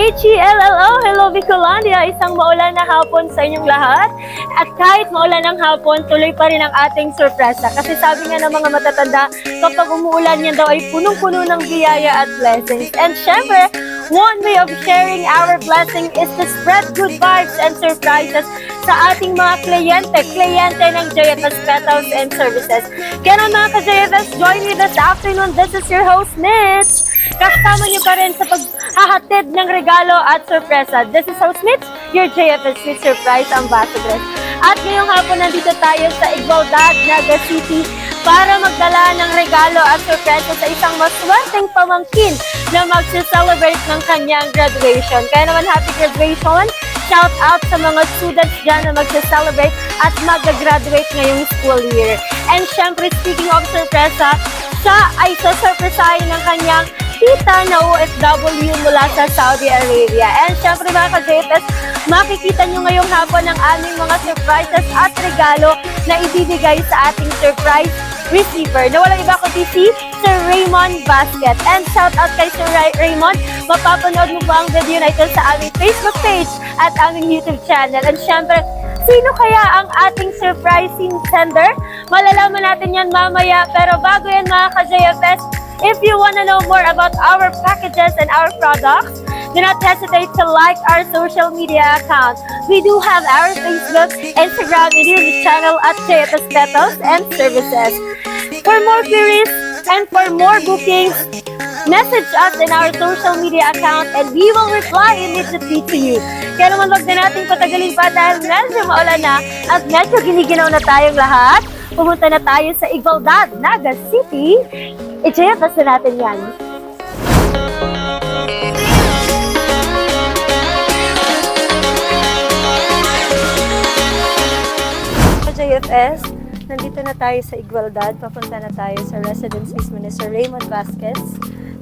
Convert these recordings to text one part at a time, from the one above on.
Hello, hello Bicolandia! Isang maulan na hapon sa inyong lahat. At kahit maulan ng hapon, tuloy pa rin ang ating sorpresa. Kasi sabi nga ng mga matatanda, kapag umuulan yan daw ay punong-puno ng biyaya at blessings. And syempre, one way of sharing our blessing is to spread good vibes and surprises sa ating mga kliyente ng JFS Petals and Services. Kaya naman mga ka-JFS, join me this afternoon. This is your host, Mitch. Kasama niyo pa rin sa paghahatid ng regalo at sorpresa. This is host Mitch, your JFS Sweet Surprise Ambassador. At ngayong hapon nandito tayo sa Igualdad, Naga City para magdala ng regalo at sorpresa sa isang maswerteng pamangkin na magse-celebrate ng kanyang graduation. Kaya naman happy graduation! Shout out sa mga students dyan na magse-celebrate at mag-graduate ngayong school year. And syempre, speaking of sorpresa, siya ay sasurpresahin ng kanyang tita na OFW mula sa Saudi Arabia. And syempre mga ka-JFS, makikita nyo ngayong hapon ang aming mga surprises at regalo na ibibigay sa ating surprise receiver na walang iba kundi si Sir Raymond Basket. And shout out kay Sir Raymond, mapapanood mo po ang video na ito sa aming Facebook page at aming YouTube channel. And syempre, sino kaya ang ating surprising sender? Malalaman natin yan mamaya. Pero bago yan mga ka-JFS, if you want to know more about our packages and our products, do not hesitate to like our social media account. We do have our Facebook, Instagram, and YouTube channel at JFS Petals and Services. For more queries and for more bookings, message us in our social media account and we will reply immediately to you. Kaya naman wag na natin patagalin pa dahil medyo maulan na at medyo giniginaw na tayong lahat. Pumunta na tayo sa Igualdad, Naga City. I-JFS na natin yan. JFS, nandito na tayo sa Igualdad. Papunta na tayo sa residence mismo ni Sir Raymond Vasquez.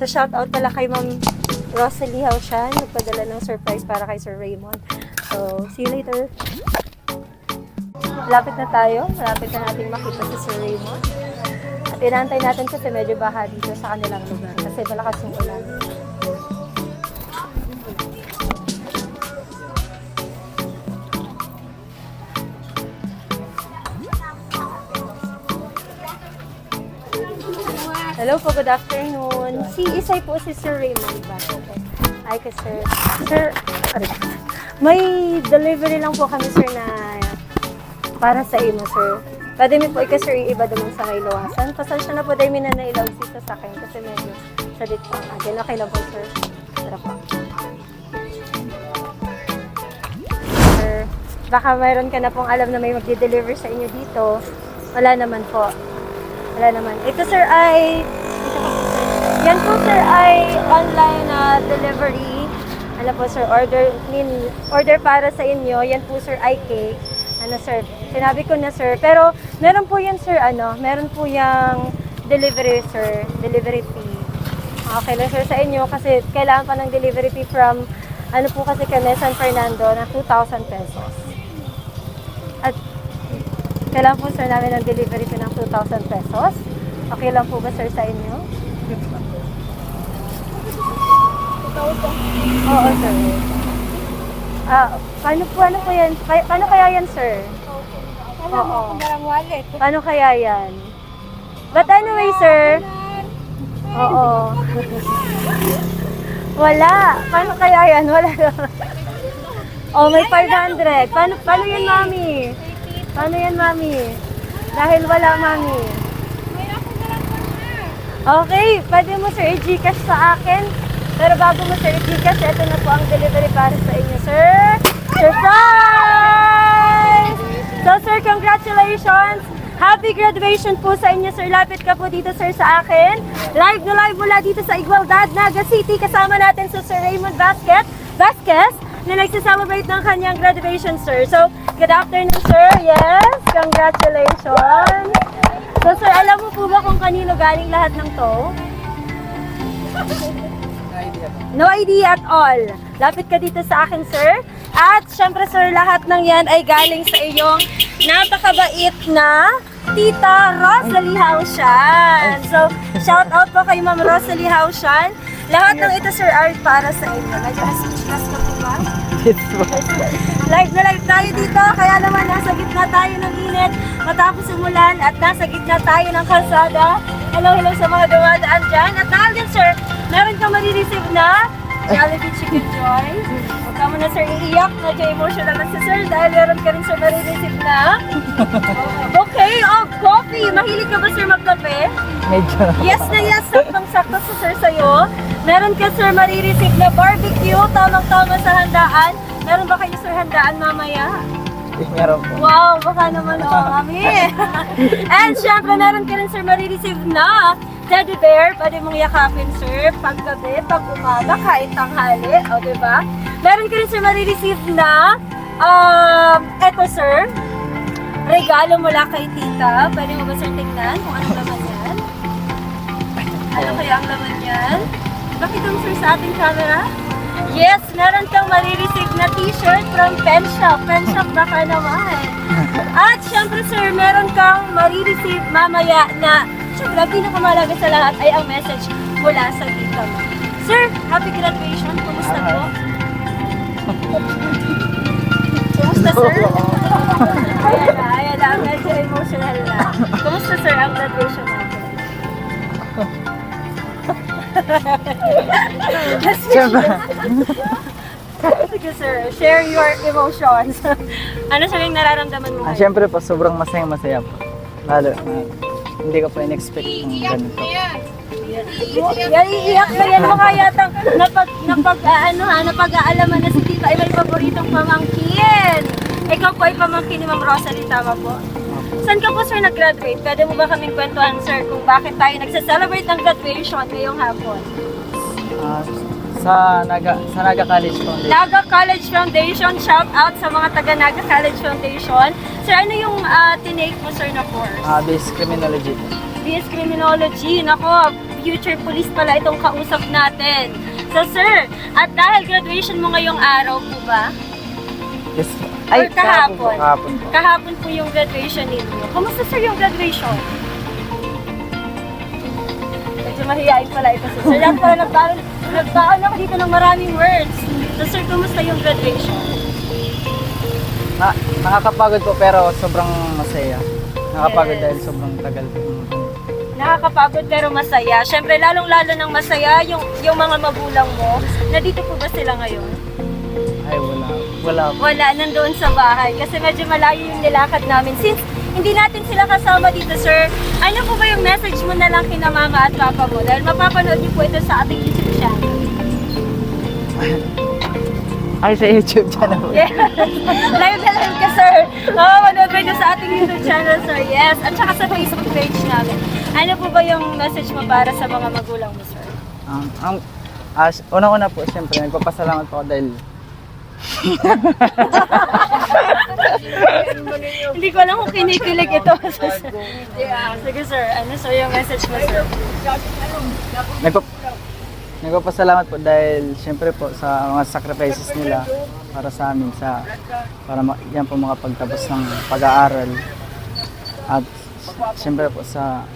So shoutout pala kay Ma'am Rosalie Haushan, nagpadala ng surprise para kay Sir Raymond. So, see you later. Malapit na tayo. Malapit na natin makita si Sir Raymond. At inantay natin kasi medyo baha dito sa kanilang lugar kasi malakas yung ulan. Hello po, good afternoon. Isay po si Sir Raymond Basket. Ay ka sir. Sir, may delivery lang po kami sir na para sa imo sir. Pwede mi po sir iba naman sa kay Luwasan. Pasensya na po dahil mi na nailaw sa sakin kasi medyo salit po. Again, okay lang po sir. Tara po. Sir, baka mayroon ka na pong alam na may magde-deliver sa inyo dito. Wala naman po. Wala naman. Ito sir ay yan po sir ay online na delivery. Ano po sir, order para sa inyo. Yan po sir ay cake. Ano sir, sinabi ko na sir. Pero meron po yan sir, meron po yung delivery sir, delivery fee. Okay lang sir sa inyo kasi kailangan pa ng delivery fee from ano po kasi kami San Fernando na 2,000 pesos. At kailangan po sir namin ng delivery fee ng 2,000 pesos. Okay lang po ba sir sa inyo? Oo sir. Paano po yan? Paano kaya yan sir? Oo. Paano kaya yan? But anyway sir. Oo. Wala. Paano kaya yan? Wala. Oh, may 500. Paano yan mami? Paano yan, mami? Dahil wala, mami. Okay, pwede mo, sir, i-Gcash sa akin. Pero bago mo, sir, i-Gcash, ito na po ang delivery para sa inyo, sir. Surprise! So, sir, congratulations! Happy graduation po sa inyo, sir. Lapit ka po dito, sir, sa akin. Live na live mula dito sa Igualdad, Naga City. Kasama natin sa Sir Raymond Vasquez, na nagsa-celebrate ng kanyang graduation, sir. So, good afternoon, sir. Yes, congratulations. So, sir, alam mo po ba kung kanino galing lahat ng to? No idea at all. Lapit ka dito sa akin, sir. At, syempre, sir, lahat ng yan ay galing sa iyong napakabait na Tita Rosalie Haushan. So, shout out po kay Ma'am Rosalie Haushan. Lahat ng ito, sir, ay para sa inyo. Medyo na-speechless ka po ba? Live na live tayo dito, kaya naman nasa gitna tayo ng init matapos umulan at nasa gitna tayo ng kalsada. Hello sa mga dumadaan dyan. At dahil din, sir, meron kang marireceive na Jollibee Chicken Joy. Huwag ka muna, sir, iiyak. Medyo emotional lang si sir dahil meron ka rin, sir, marireceive na okay, coffee. Mahilig ka ba, sir, magkape? Medyo. Yes na yes, saktong-sakto sa sir sa'yo. Meron ka, sir, marireceive na barbecue, tamang-tama sa handaan. Meron ba kayo, sir, handaan mamaya? Meron po. Wow, baka naman kami. And syempre, meron ka rin, sir, marireceive na teddy bear. Pwede mong yakapin, sir, paggabi, pag umaga, kahit tanghali. O, diba? Meron ka rin, sir, marireceive na eto, sir, regalo mula kay tita. Pwede mo ba, sir, tingnan kung anong laman yan? Ano kaya ang laman yan? Bakit mo, sir, sa ating camera? Yes, meron kang marireceive na t-shirt from Pen Shop. Pen Shop baka naman. At syempre, sir, meron kang marireceive mamaya na, syempre, ang pinakamalaga sa lahat ay ang message mula sa tita mo. Sir, happy graduation. Kumusta po? Kumusta, sir? Ayan na, medyo emotional na. Kumusta, sir, ang graduation natin? Sige, sir, share your emotions. Ano sa yung nararamdaman mo ngayon? Siyempre po, sobrang masaya po. Lalo, hindi ko po in-expect yung ganito. Iiyak na yan mo kaya napag-aalaman na si tita ay may paboritong pamangkin. Ikaw po ay pamangkin ni Ma'am Rosalie, tama po? Saan ka po, sir, nag-graduate? Pwede mo ba kaming kwentuhan, sir, kung bakit tayo nagsa-celebrate ng graduation ngayong hapon? Sa Naga College Foundation. Naga College Foundation, shout out sa mga taga Naga College Foundation. Sir, ano yung tinake mo, sir, na course? Basic Criminology. BS Criminology. Nako, future police pala itong kausap natin. So, sir, at dahil graduation mo ngayong araw po ba? Yes. Or kahapon? Kahapon po. Kahapon po yung graduation ninyo. Kamusta, sir, yung graduation? Medyo mahihain pala ito, sir. Sir, pala nagbaon ako dito ng maraming words. So, sir, kamusta yung graduation? Nakakapagod po pero sobrang masaya. Nakakapagod dahil sobrang tagal po. Nakakapagod pero masaya. Siyempre, lalong-lalo ng masaya yung mga magulang mo. Nandito po ba sila ngayon? Ay, wala. Wala, nandoon sa bahay. Kasi medyo malayo yung nilakad namin. Since hindi natin sila kasama dito, sir, ano po ba yung message mo na lang kina mama at papa mo? Dahil mapapanood niyo po ito sa ating YouTube channel. Ay, sa YouTube channel po. Yes! Live na live ka, sir! Oo, manood kayo sa ating YouTube channel, sir. Yes! At saka sa Facebook page namin. Ano po ba yung message mo para sa mga magulang mo, sir? Una-una po, siyempre, nagpapasalamat po ako dahil Hindi ko alam kung kinikilig ito. Sige, sir. Ano, sir, yung message mo, sir? nagpapasalamat po dahil siyempre po sa mga sacrifices nila para sa amin para yan po makapagtapos ng pag-aaral at siyempre po sa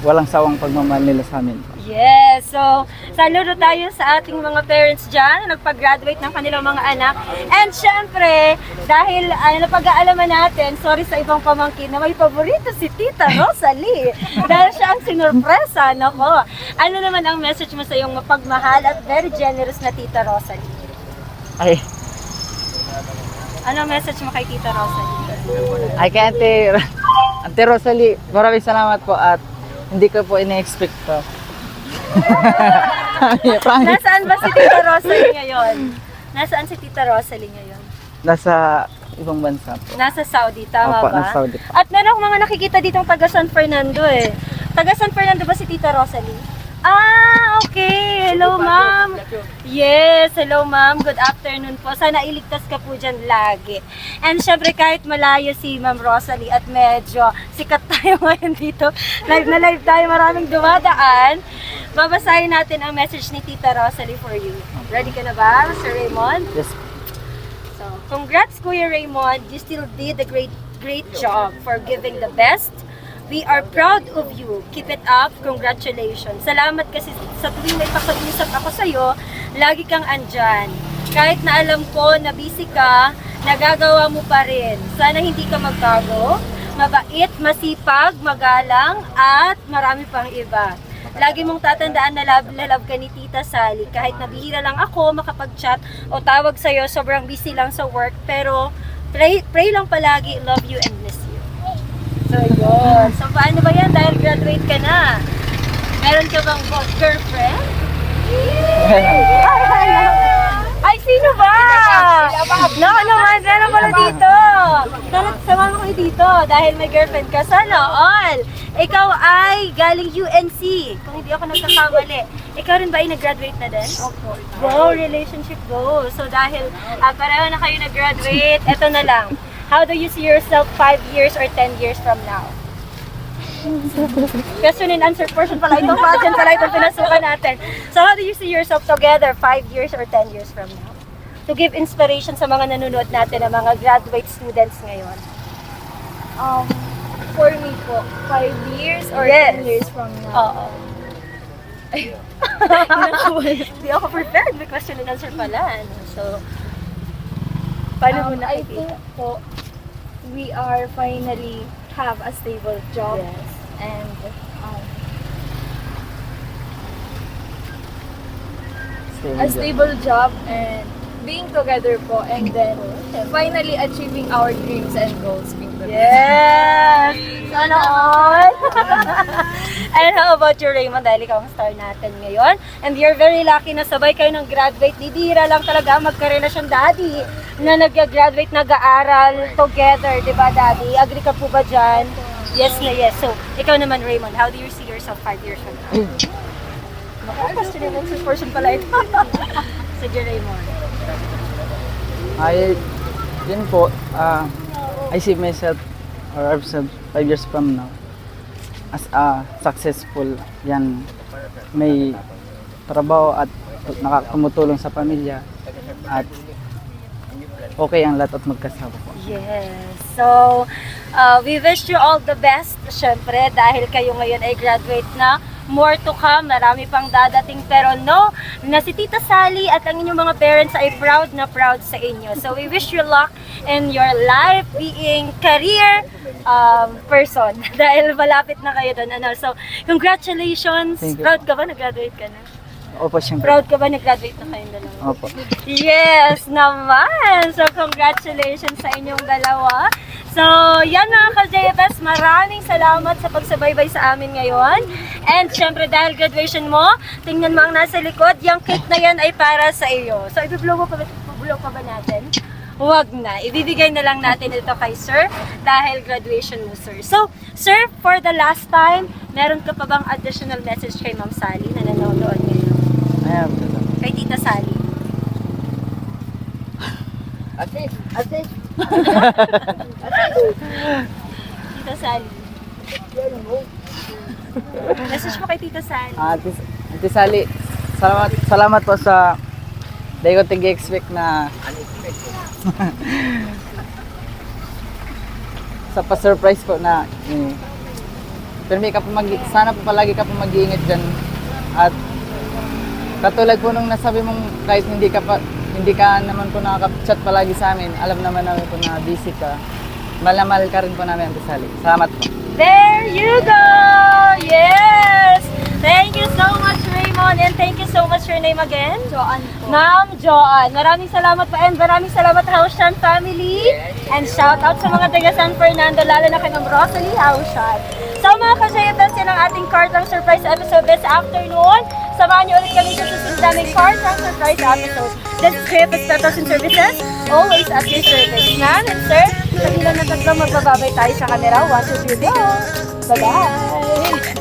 walang sawang pagmamahal nila sa amin. Yes! So, saludo tayo sa ating mga parents dyan na nagpag-graduate ng kanilang mga anak. And syempre, dahil napag-aalaman natin, sorry sa ibang pamangkin, na may paborito si Tita Rosalie. Dahil siya ang sinurpresa, nako. Ano naman ang message mo sa iyong mapagmahal at very generous na Tita Rosalie? Ay, Ano ang message mo kay Tita Rosalie? kay Ate Rosalie, maraming salamat po at hindi ko po ina-expect to. Nasaan ba si Tita Rosalie ngayon? Nasaan si Tita Rosalie ngayon? Nasa ibang bansa po. Nasa Saudi, tama Opo, ba? nasa Saudi po. At meron akong mga nakikita ditong taga San Fernando eh. Taga San Fernando ba si Tita Rosalie? Ah, okay. Hello, ma'am. Yes, hello, ma'am. Good afternoon po. Sana iligtas ka po dyan lagi. And syempre, kahit malayo si Ma'am Rosalie at medyo sikat tayo ngayon dito, live na live tayo, maraming dumadaan, babasahin natin ang message ni Tita Rosalie for you. Ready ka na ba, Sir Raymond? Yes. So, congrats, Kuya Raymond. You still did a great job for giving the best We are proud of you. Keep it up. Congratulations. Salamat kasi sa tuwing may pakausap ako sa'yo, lagi kang andyan. Kahit na alam ko na busy ka, nagagawa mo pa rin. Sana hindi ka magbago. Mabait, masipag, magalang, at marami pang iba. Lagi mong tatandaan na love ka ni Tita Sally. Kahit nabihira lang ako makapag-chat o tawag sa'yo, sobrang busy lang sa work. Pero pray lang palagi, love you and miss you. So yun. So paano ba yan? Dahil graduate ka na. Meron ka bang girlfriend? Ay, sino ba? No, naman, meron pala dito. Tara, samahan mo kayo dito dahil may girlfriend ka. Sana all. Ikaw ay galing UNC. Kung hindi ako nagkakamali. Ikaw rin ba ay nag-graduate na din? Opo. Go, relationship go. So dahil pareho na kayo nag-graduate, eto na lang. How do you see yourself 5 years or 10 years from now? Question and answer portion pala ito. Pageant pala itong pinasukan natin. So how do you see yourself together 5 years or 10 years from now? To give inspiration sa mga nanonood natin na mga graduate students ngayon. For me po, 5 years or Yes. 10 years from now. Oo. Hindi ako prepared. May question and answer pala. Ano? So, paano mo I think nakikita? po, we are finally have a stable job. Yes. And a stable job and being together po, and then finally achieving our dreams and goals. Yes! Sana all! And how about you, Raymond? Dahil ikaw ang star natin ngayon. And you're very lucky na sabay kayo ng graduate. Bibihira lang talaga magkarelasyon, Daddy, na nag-graduate, nag-aaral together. Diba, Daddy? Agree ka po ba dyan? Yes na yes. So, ikaw naman, Raymond, how do you see yourself 5 years from now? Question and answer portion pala ito. Sige, Raymond. Ay, yun po, I see myself or ourselves 5 years from now as a successful, yan, may trabaho at tumutulong sa pamilya at okay ang lahat at magkasama po. Yes. So, we wish you all the best, syempre, dahil kayo ngayon ay graduate na. More to come, marami pang dadating, pero no, na si Tita Sally at ang inyong mga parents ay proud na proud sa inyo. So, we wish you luck in your life being career person dahil malapit na kayo doon. Ano? So, congratulations! Thank you. Proud ka ba? Nag-graduate ka na? Opo, siyempre. Proud ka ba? Nag-graduate na kayong dalawa? Opo. Yes naman! So, congratulations sa inyong dalawa. So, yan mga ka-JFS, maraming salamat sa pagsabaybay sa amin ngayon. And syempre, dahil graduation mo, tingnan mo ang nasa likod, yung cake na yan ay para sa iyo. So, ibiblow pa ba natin? Huwag na. Ibibigay na lang natin ito kay Sir dahil graduation mo, Sir. So, Sir, for the last time, meron ka pa bang additional message kay Ma'am Sally na nanonood ngayon? Ayan. Kay Tita Sally? Ate. Tita Sally. Message mo kay Tita Sally. Ate Sally, salamat po sa dahil ko tig-expect na sa pa-surprise po na pero may ka po sana po palagi ka po mag-iingat dyan at katulad po nung nasabi mong kahit hindi ka naman po nakaka-chat palagi sa amin, alam naman namin po na busy ka, malamal ka rin po namin, Ate Sally. Salamat po. There you go! Yes! Thank you so much, Raymond, and thank you so much. Your name again? Joan po. Ma'am Joan. Maraming salamat po, and maraming salamat Haushan family. And shout out sa mga taga San Fernando, lalo na kay Ma'am Rosalie Haushan. So mga ka-JFS, yan ang ating Card Rank Surprise episode this afternoon. Samahan niyo ulit kami sa susunod naming Card Rank Surprise episode. This is JFS Petals and Services, always at your service. Ma'am and sir, sa ilan na tatlo magbababay tayo sa camera. 1, 2, 3, go! Bye-bye!